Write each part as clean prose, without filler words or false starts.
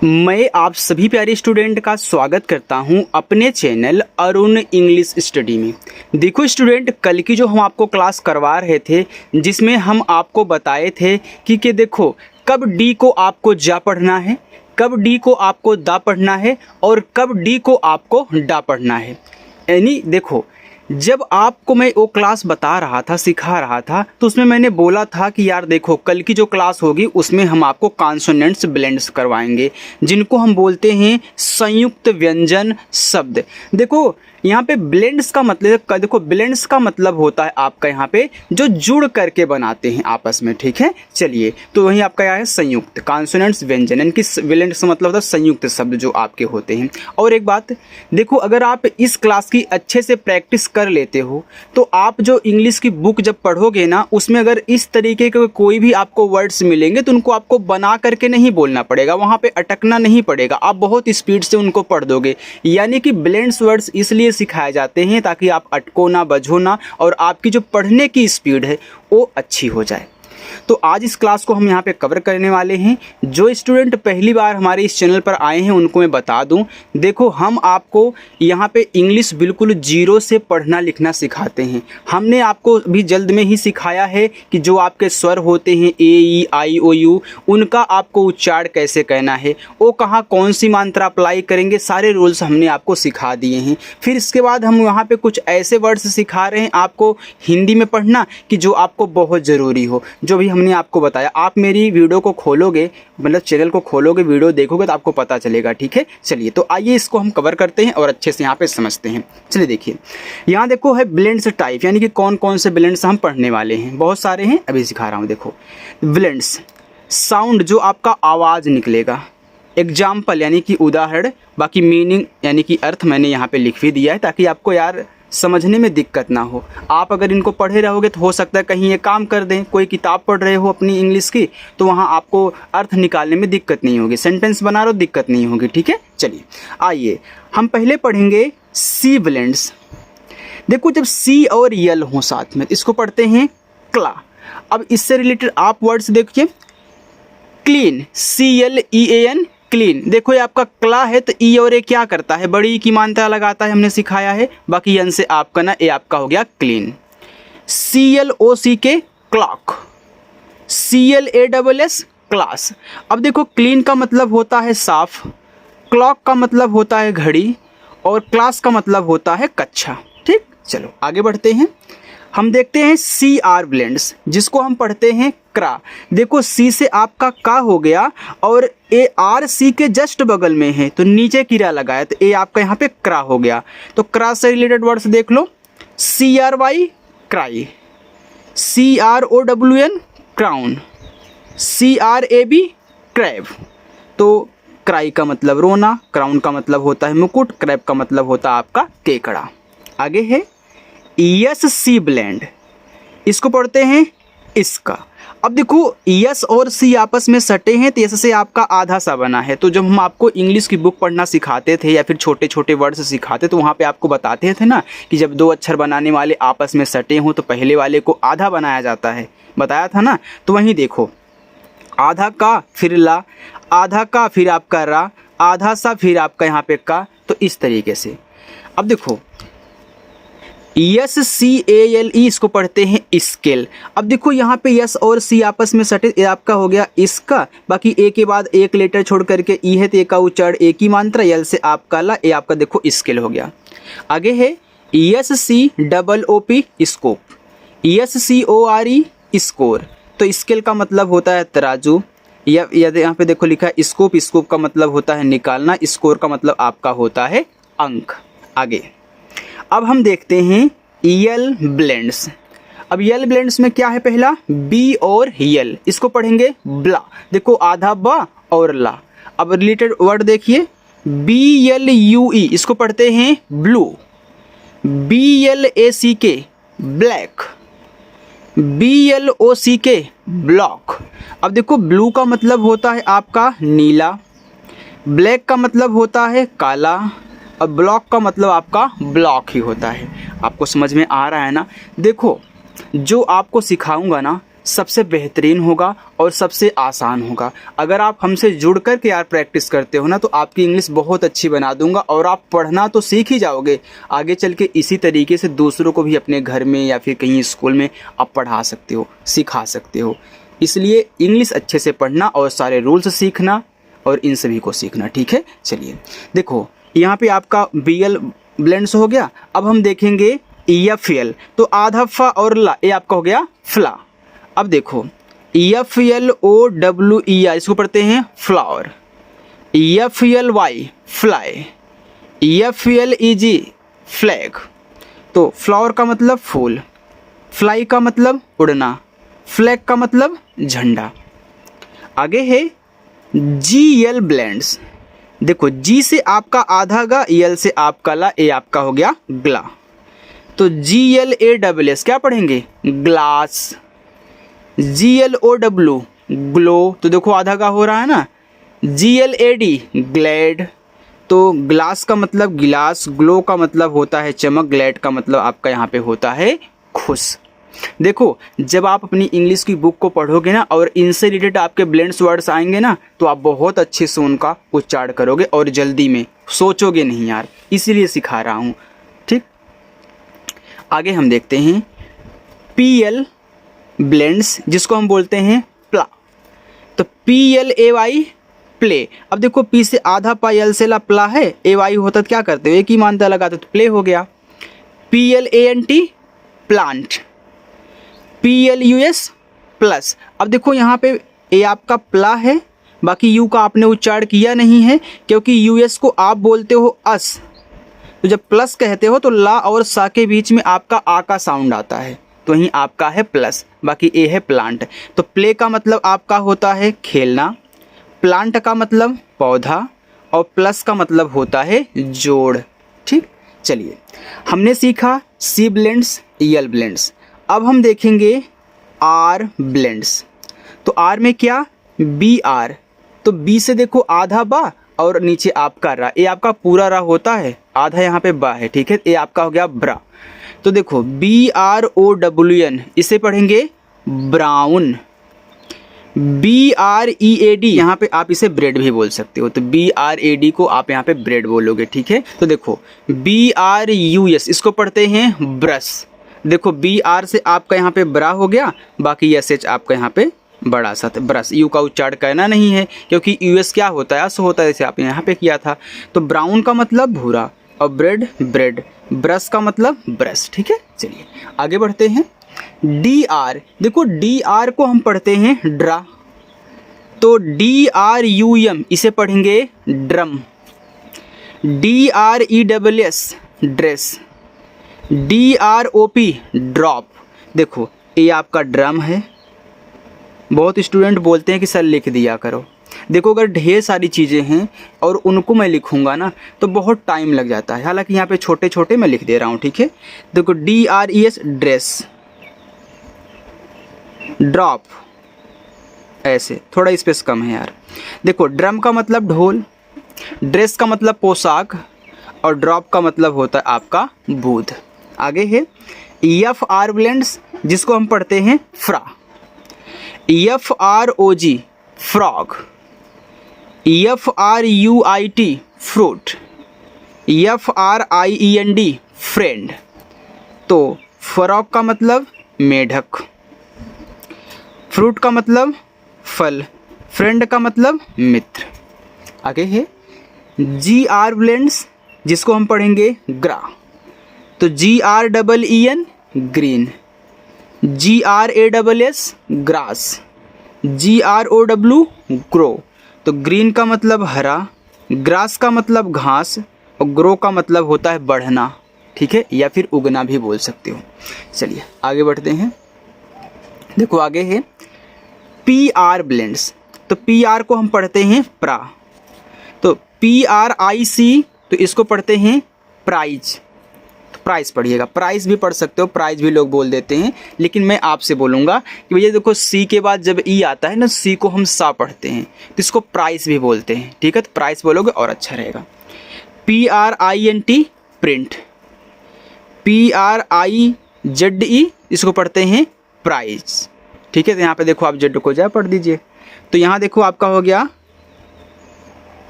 मैं आप सभी प्यारे स्टूडेंट का स्वागत करता हूं अपने चैनल अरुण इंग्लिश स्टडी में। देखो स्टूडेंट, कल की जो हम आपको क्लास करवा रहे थे जिसमें हम आपको बताए थे कि देखो कब डी को आपको जा पढ़ना है, कब डी को आपको दा पढ़ना है और कब डी को आपको डा पढ़ना है। यानी देखो, जब आपको मैं वो क्लास बता रहा था, सिखा रहा था, तो उसमें मैंने बोला था कि यार देखो कल की जो क्लास होगी उसमें हम आपको कॉन्सोनेंट्स ब्लेंड्स करवाएंगे जिनको हम बोलते हैं संयुक्त व्यंजन शब्द। देखो यहाँ पे ब्लेंड्स का मतलब, देखो ब्लेंड्स का मतलब होता है आपका यहाँ पे जो जुड़ करके बनाते हैं आपस में, ठीक है। चलिए, तो वहीं आपका यहाँ है संयुक्त कॉन्सोनेंट्स व्यंजन, यानी कि ब्लेंड्स का मतलब होता है संयुक्त शब्द जो आपके होते हैं। और एक बात देखो, अगर आप इस क्लास की अच्छे से प्रैक्टिस कर लेते हो तो आप जो इंग्लिश की बुक जब पढ़ोगे ना, उसमें अगर इस तरीके के कोई भी आपको वर्ड्स मिलेंगे तो उनको आपको बना करके नहीं बोलना पड़ेगा, वहाँ पे अटकना नहीं पड़ेगा, आप बहुत स्पीड से उनको पढ़ दोगे। यानी कि ब्लेंड्स वर्ड्स इसलिए सिखाए जाते हैं ताकि आप अटको ना, बझो ना और आपकी जो पढ़ने की स्पीड है वो अच्छी हो जाए। तो आज इस क्लास को हम यहाँ पे कवर करने वाले हैं। जो स्टूडेंट पहली बार हमारे इस चैनल पर आए हैं उनको मैं बता दूं, देखो हम आपको यहाँ पे इंग्लिश बिल्कुल जीरो से पढ़ना लिखना सिखाते हैं। हमने आपको भी जल्द में ही सिखाया है कि जो आपके स्वर होते हैं ए ई आई ओ यू, उनका आपको उच्चारण कैसे कहना है, वो कहाँ कौन सी मात्रा अप्लाई करेंगे, सारे रूल्स हमने आपको सिखा दिए हैं। फिर इसके बाद हम यहाँ पे कुछ ऐसे वर्ड्स सिखा रहे हैं आपको हिंदी में पढ़ना कि जो आपको बहुत ज़रूरी हो, जो भी हमने आपको बताया। आप मेरी वीडियो को खोलोगे, मतलब चैनल को खोलोगे, वीडियो देखोगे तो आपको पता चलेगा, ठीक है। चलिए, तो आइए इसको हम कवर करते हैं और अच्छे से यहाँ पे समझते हैं। चलिए देखिए, यहाँ देखो है ब्लेंड्स टाइप, यानी कि कौन कौन से ब्लेंड्स हम पढ़ने वाले हैं। बहुत सारे हैं, अभी सिखा रहा हूँ। देखो ब्लेंड्स, साउंड जो आपका आवाज़ निकलेगा, एग्जाम्पल यानी कि उदाहरण, बाकी मीनिंग यानी कि अर्थ मैंने यहाँ पे लिख भी दिया है ताकि आपको यार समझने में दिक्कत ना हो। आप अगर इनको पढ़े रहोगे तो हो सकता है कहीं ये काम कर दें, कोई किताब पढ़ रहे हो अपनी इंग्लिश की तो वहाँ आपको अर्थ निकालने में दिक्कत नहीं होगी, सेंटेंस बना रहे हो दिक्कत नहीं होगी, ठीक है। चलिए आइए हम पहले पढ़ेंगे सी ब्लेंड्स। देखो जब सी और यल हो साथ में, इसको पढ़ते हैं क्ला। अब इससे रिलेटेड आप वर्ड्स देखिए, क्लीन, CLEAN, क्लीन। देखो ये आपका क्ला है तो ई और ए क्या करता है, बड़ी की मात्रा लगाता है, हमने सिखाया है। बाकी यन से आपका ना, ए आपका हो गया clean. CLOCK, clock, CLASS, class. अब देखो क्लीन का मतलब होता है साफ, क्लॉक का मतलब होता है घड़ी और क्लास का मतलब होता है कक्षा, ठीक। चलो आगे बढ़ते हैं, हम देखते हैं CR ब्लेंड्स जिसको हम पढ़ते हैं क्रा। देखो सी से आपका का हो गया और ARC के जस्ट बगल में है तो नीचे किरा लगाया तो ए आपका यहाँ पे क्रा हो गया। तो क्रा से रिलेटेड वर्ड्स देख लो, CRY, cry, CROWN, crown, CRAB, crab. तो क्राई का मतलब रोना, क्राउन का मतलब होता है मुकुट, क्रैब का मतलब होता है आपका केकड़ा। आगे है ESC ब्लेंड, इसको पढ़ते हैं इसका। अब देखो यस और सी आपस में सटे हैं तो यस से आपका आधा सा बना है। तो जब हम आपको इंग्लिश की बुक पढ़ना सिखाते थे या फिर छोटे छोटे वर्ड्स सिखाते तो वहाँ पे आपको बताते थे ना कि जब दो अक्षर बनाने वाले आपस में सटे हों तो पहले वाले को आधा बनाया जाता है, बताया था ना। तो वहीं देखो, आधा का फिर ला, आधा का फिर आपका रा, आधा सा फिर आपका यहाँ पे का, तो इस तरीके से। अब देखो SCALE, इसको पढ़ते हैं स्केल। अब देखो यहाँ पे यस और सी आपस में सटे, ये आपका हो गया इसका, बाकी ए के बाद एक लेटर छोड़ करके ई है तो ए का उच्चारण एक ही मात्रा, यल से आपका ला, ये आपका देखो स्केल हो गया। आगे है SCOOP, स्कोप, SCORE, स्कोर। तो स्केल का मतलब होता है तराजू, या यहाँ पे देखो लिखा है स्कोप, स्कोप का मतलब होता है निकालना, स्कोर का मतलब आपका होता है अंक। आगे अब हम देखते हैं यल ब्लेंड्स। अब यल ब्लेंड्स में क्या है, पहला बी और यल, इसको पढ़ेंगे ब्ला। देखो आधा बा और ला। अब रिलेटेड वर्ड देखिए, BLUE, इसको पढ़ते हैं blue, BLACK, black, BLOCK, block. अब देखो ब्लू का मतलब होता है आपका नीला, ब्लैक का मतलब होता है काला और ब्लॉक का मतलब आपका ब्लॉक ही होता है। आपको समझ में आ रहा है ना। देखो जो आपको सिखाऊंगा ना सबसे बेहतरीन होगा और सबसे आसान होगा। अगर आप हमसे जुड़ कर के यार प्रैक्टिस करते हो ना तो आपकी इंग्लिश बहुत अच्छी बना दूंगा और आप पढ़ना तो सीख ही जाओगे। आगे चल के इसी तरीके से दूसरों को भी अपने घर में या फिर कहीं स्कूल में आप पढ़ा सकते हो, सिखा सकते हो। इसलिए इंग्लिश अच्छे से पढ़ना और सारे रूल्स सीखना और इन सभी को सीखना, ठीक है। चलिए देखो यहाँ पे आपका BL ब्लेंड्स हो गया। अब हम देखेंगे EFL, तो आधा फा और ला, ये आपका हो गया फ्ला। अब देखो EFLOWER इसको पढ़ते हैं flower, EFLY fly, EFLEG flag. तो फ्लावर का मतलब फूल, फ्लाई का मतलब उड़ना, फ्लैग का मतलब झंडा। आगे है GL ब्लेंड्स। देखो G से आपका आधा गा, EL से आपका ला, ए आपका हो गया ग्ला। तो GLASS क्या पढ़ेंगे? ग्लास। GLOW ग्लो, तो देखो आधा का हो रहा है ना। GLAD ग्लैड, तो ग्लास का मतलब गिलास, ग्लो का मतलब होता है चमक, ग्लैड का मतलब आपका यहाँ पे होता है खुश। देखो जब आप अपनी इंग्लिश की बुक को पढ़ोगे ना और इनसे रिलेटेड आपके ब्लेंड्स वर्ड्स आएंगे ना तो आप बहुत अच्छे से उनका उच्चारण करोगे और जल्दी में सोचोगे नहीं यार, इसीलिए सिखा रहा हूँ, ठीक। आगे हम देखते हैं PL ब्लेंड्स, जिसको हम बोलते हैं प्ला। तो PLAY प्ले। अब देखो P से आधा पा, L से ला, प्ला है, AY होता तो क्या करते हो, एक ही मानता लगाते तो प्ले हो गया। PLANT plant, PLUS plus. अब देखो यहाँ पे ए आपका प्ला है, बाकी यू का आपने उच्चारण किया नहीं है क्योंकि US को आप बोलते हो अस, तो जब प्लस कहते हो तो ला और सा के बीच में आपका आ का साउंड आता है, तो यहीं आपका है प्लस, बाकी ए है प्लांट। तो प्ले का मतलब आपका होता है खेलना, प्लांट का मतलब पौधा और प्लस का मतलब होता है जोड़, ठीक। चलिए हमने सीखा C ब्लेंड्स, EL ब्लेंड्स। अब हम देखेंगे R ब्लेंड्स। तो R में क्या? BR, तो B से देखो आधा बा और नीचे आपका रा, ये आपका पूरा रा होता है, आधा यहाँ पे बा है, ठीक है। ये आपका हो गया ब्रा। तो देखो BROWN, इसे पढ़ेंगे ब्राउन। BREAD, यहाँ पे आप इसे ब्रेड भी बोल सकते हो, तो BRAD को आप यहाँ पे ब्रेड बोलोगे, ठीक है। तो देखो BRUS, इसको पढ़ते हैं ब्रश। देखो BR से आपका यहाँ पे बड़ा हो गया, बाकी SH आपका यहाँ पे बड़ा सा, ब्रश। यू का उच्चारण करना नहीं है क्योंकि US क्या होता है, अस होता है, जैसे आपने यहाँ पे किया था। तो ब्राउन का मतलब भूरा और ब्रेड ब्रेड, ब्रश का मतलब ब्रश, ठीक है। चलिए आगे बढ़ते हैं। DR, देखो DR को हम पढ़ते हैं ड्रा, तो DRUM, इसे पढ़ेंगे drum. DRESS dress, DROP drop. देखो ये आपका ड्रम है, बहुत स्टूडेंट बोलते हैं कि सर लिख दिया करो। देखो अगर ढेर सारी चीज़ें हैं और उनको मैं लिखूंगा ना तो बहुत टाइम लग जाता है, हालांकि यहाँ पे छोटे छोटे मैं लिख दे रहा हूँ, ठीक है। देखो DRES ड्रेस, ड्रॉप, ऐसे थोड़ा स्पेस कम है यार। देखो ड्रम का मतलब ढोल, ड्रेस का मतलब पोशाक और ड्रॉप का मतलब होता है आपका बूथ। आगे है EFR ब्लेंड्स, जिसको हम पढ़ते हैं फ्रा। EFROG frog, EFRUIT fruit, EFRIEND friend. तो फ्रॉग का मतलब मेढक, फ्रूट का मतलब फल, फ्रेंड का मतलब मित्र। आगे है GR ब्लेंड्स, जिसको हम पढ़ेंगे ग्रा। तो GREEN green, GRASS grass, GROW grow. तो ग्रीन का मतलब हरा, ग्रास का मतलब घास और ग्रो का मतलब होता है बढ़ना, ठीक है, या फिर उगना भी बोल सकते हो। चलिए आगे बढ़ते हैं। देखो आगे है PR ब्लेंड्स, तो PR को हम पढ़ते हैं प्रा। तो PRIC, तो इसको पढ़ते हैं प्राइज। तो प्राइस पढ़िएगा, प्राइस भी पढ़ सकते हो, प्राइज भी लोग बोल देते हैं, लेकिन मैं आपसे बोलूँगा कि भैया देखो C के बाद जब E आता है ना, C को हम सा पढ़ते हैं, तो इसको प्राइस भी बोलते हैं, ठीक है। तो प्राइस बोलोगे और अच्छा रहेगा। PRINT प्रिंट, PRIZE, इसको पढ़ते हैं प्राइज, ठीक है। तो यहाँ पे देखो आप जेड को जा पढ़ दीजिए। तो यहाँ देखो आपका हो गया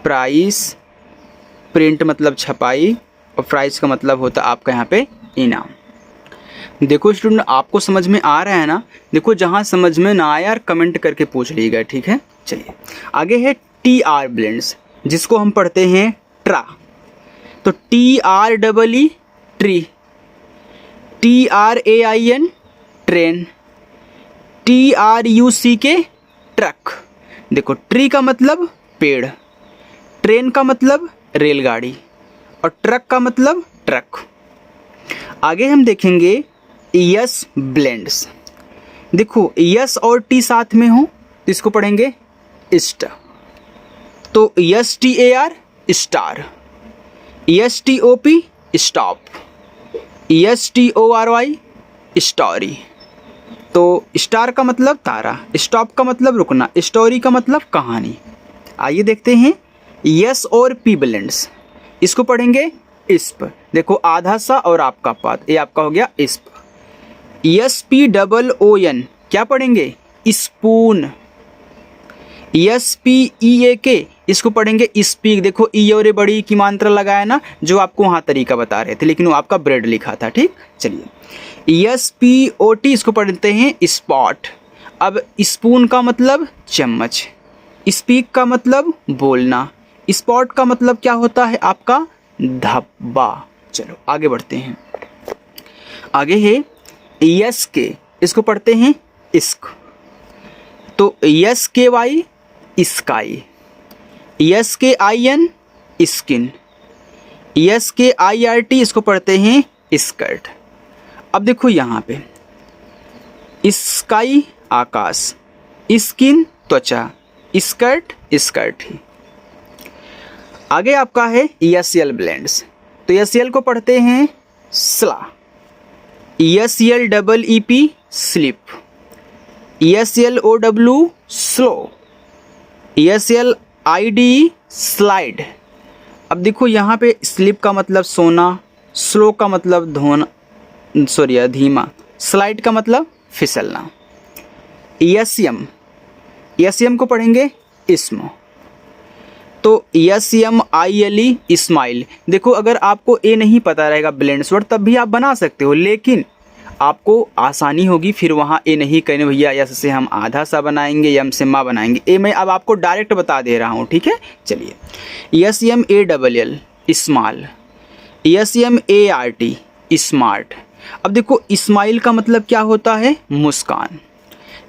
प्राइस, प्रिंट मतलब छपाई, और प्राइस का मतलब होता है आपका यहाँ पे इनाम। देखो स्टूडेंट आपको समझ में आ रहा है ना? देखो जहाँ समझ में ना आया यार कमेंट करके पूछ लीजिएगा, ठीक है। चलिए आगे है टी आर ब्लेंड्स, जिसको हम पढ़ते हैं ट्रा। तो T R double E tree, T R A I N train, T R U C K truck. देखो ट्री का मतलब पेड़, ट्रेन का मतलब रेलगाड़ी, और ट्रक का मतलब ट्रक। आगे हम देखेंगे यस ब्लेंड्स। देखो यस और टी साथ में हो तो इसको पढ़ेंगे इस्ट। तो S T A R star, S T O P stop, S T O R Y story. तो स्टार का मतलब तारा, स्टॉप का मतलब रुकना, स्टोरी का मतलब कहानी। आइए देखते हैं यस और पी ब्लेंड्स, इसको पढ़ेंगे इस्प। देखो आधा सा और आपका पात, ये आपका हो गया इस्प। S P double O N क्या पढ़ेंगे? Spoon. S P E A K इसको पढ़ेंगे स्पीक। देखो ई और ए बड़ी की मात्रा लगाया ना, जो आपको वहाँ तरीका बता रहे थे, लेकिन वो आपका ब्रेड लिखा था, ठीक। चलिए यस पी ओ टी इसको पढ़ते हैं स्पॉट। अब स्पून का मतलब चम्मच, स्पीक का मतलब बोलना, स्पॉट का मतलब क्या होता है आपका धब्बा। चलो आगे बढ़ते हैं। आगे है यस के, इसको पढ़ते हैं इश्क। तो यस के वाई स्काई, यस के आई एन स्किन, यस के आई आर टी इसको पढ़ते हैं स्कर्ट। अब देखो यहाँ पे स्काई आकाश, स्किन त्वचा, स्कर्ट स्कर्ट ही। आगे आपका है एस एल ब्लेंड्स। तो एस एल को पढ़ते हैं स्ला, S L double E P slip, S L O W slow, S L I D slide. अब देखो यहाँ पे स्लिप का मतलब सोना, स्लो का मतलब धोना, सॉरी धीमा, स्लाइड का मतलब फिसलना। एम, एम को पढ़ेंगे इस्म। तो M I L E smile. देखो अगर आपको ए नहीं पता रहेगा ब्लेंड्स वर्ड तब भी आप बना सकते हो, लेकिन आपको आसानी होगी फिर वहाँ ए नहीं कहने भैया यस से हम आधा सा बनाएंगे, यम से माँ बनाएंगे। ए मैं अब आपको डायरेक्ट बता दे रहा हूँ, ठीक है। चलिए S M A double L small, S M A R T smart. अब देखो इस्माइल का मतलब क्या होता है? मुस्कान।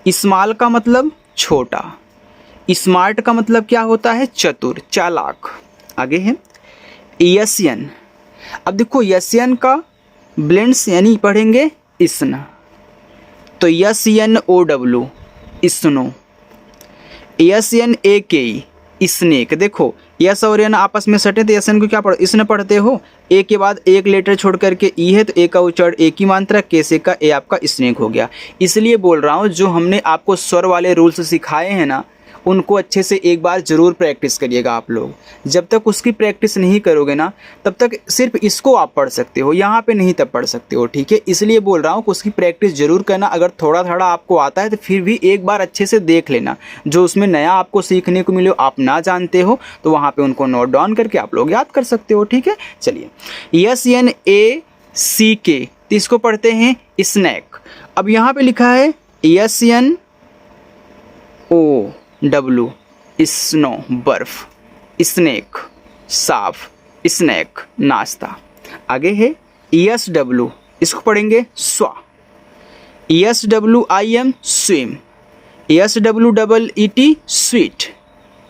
स्मॉल का मतलब छोटा, स्मार्ट का मतलब क्या होता है? चतुर, चालाक। आगे है यसियन। अब देखो यसियन का ब्लेंड्स यानी पढ़ेंगे इस्न। तो S N O W snow, S N A K snake. देखो यस और एन आपस में सटे तो यस एन को क्या पढ़ इसने पढ़ते हो, ए के बाद एक लेटर छोड़ करके ई है तो ए का उच्चारण ए की मात्रा, के से का ए आपका स्नेक हो गया। इसलिए बोल रहा हूँ जो हमने आपको स्वर वाले रूल्स सिखाए हैं ना, उनको अच्छे से एक बार ज़रूर प्रैक्टिस करिएगा आप लोग। जब तक उसकी प्रैक्टिस नहीं करोगे ना तब तक सिर्फ इसको आप पढ़ सकते हो, यहाँ पे नहीं तब पढ़ सकते हो, ठीक है। इसलिए बोल रहा हूँ कि उसकी प्रैक्टिस ज़रूर करना। अगर थोड़ा थोड़ा आपको आता है तो फिर भी एक बार अच्छे से देख लेना, जो उसमें नया आपको सीखने को मिले आप ना जानते हो तो वहाँ पर उनको नोट डाउन करके आप लोग याद कर सकते हो, ठीक है। चलिए यस एन ए सी के इसको पढ़ते हैं स्नैक। अब यहाँ पे लिखा है S N O W snow बर्फ, स्नेक साफ, स्नैक नाश्ता। आगे है यस डब्लू, इसको पढ़ेंगे स्वा, S W I M swim, S W double E T sweet,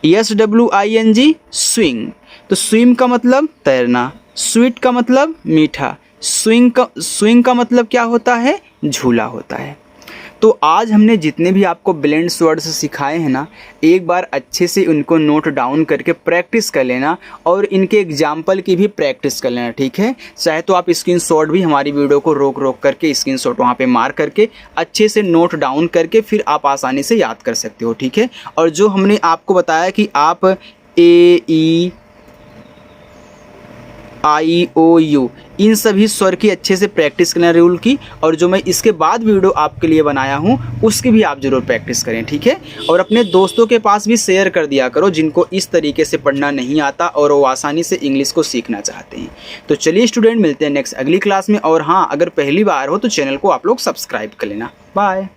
S W I N G swing. तो स्विम का मतलब तैरना, स्वीट का मतलब मीठा, स्विंग का मतलब क्या होता है? झूला होता है। तो आज हमने जितने भी आपको ब्लेंड्स वर्ड्स सिखाए हैं ना, एक बार अच्छे से उनको नोट डाउन करके प्रैक्टिस कर लेना और इनके एग्जाम्पल की भी प्रैक्टिस कर लेना, ठीक है। चाहे तो आप स्क्रीनशॉट भी हमारी वीडियो को रोक रोक करके स्क्रीनशॉट वहाँ पे मार करके अच्छे से नोट डाउन करके फिर आप आसानी से याद कर सकते हो, ठीक है। और जो हमने आपको बताया कि आप ए ई आई ओ यू इन सभी स्वर की अच्छे से प्रैक्टिस करना रूल की, और जो मैं इसके बाद वीडियो आपके लिए बनाया हूँ उसकी भी आप ज़रूर प्रैक्टिस करें, ठीक है। और अपने दोस्तों के पास भी शेयर कर दिया करो जिनको इस तरीके से पढ़ना नहीं आता और वो आसानी से इंग्लिश को सीखना चाहते हैं। तो चलिए स्टूडेंट, मिलते हैं नेक्स्ट अगली क्लास में। और हाँ, अगर पहली बार हो तो चैनल को आप लोग सब्सक्राइब कर लेना। बाय।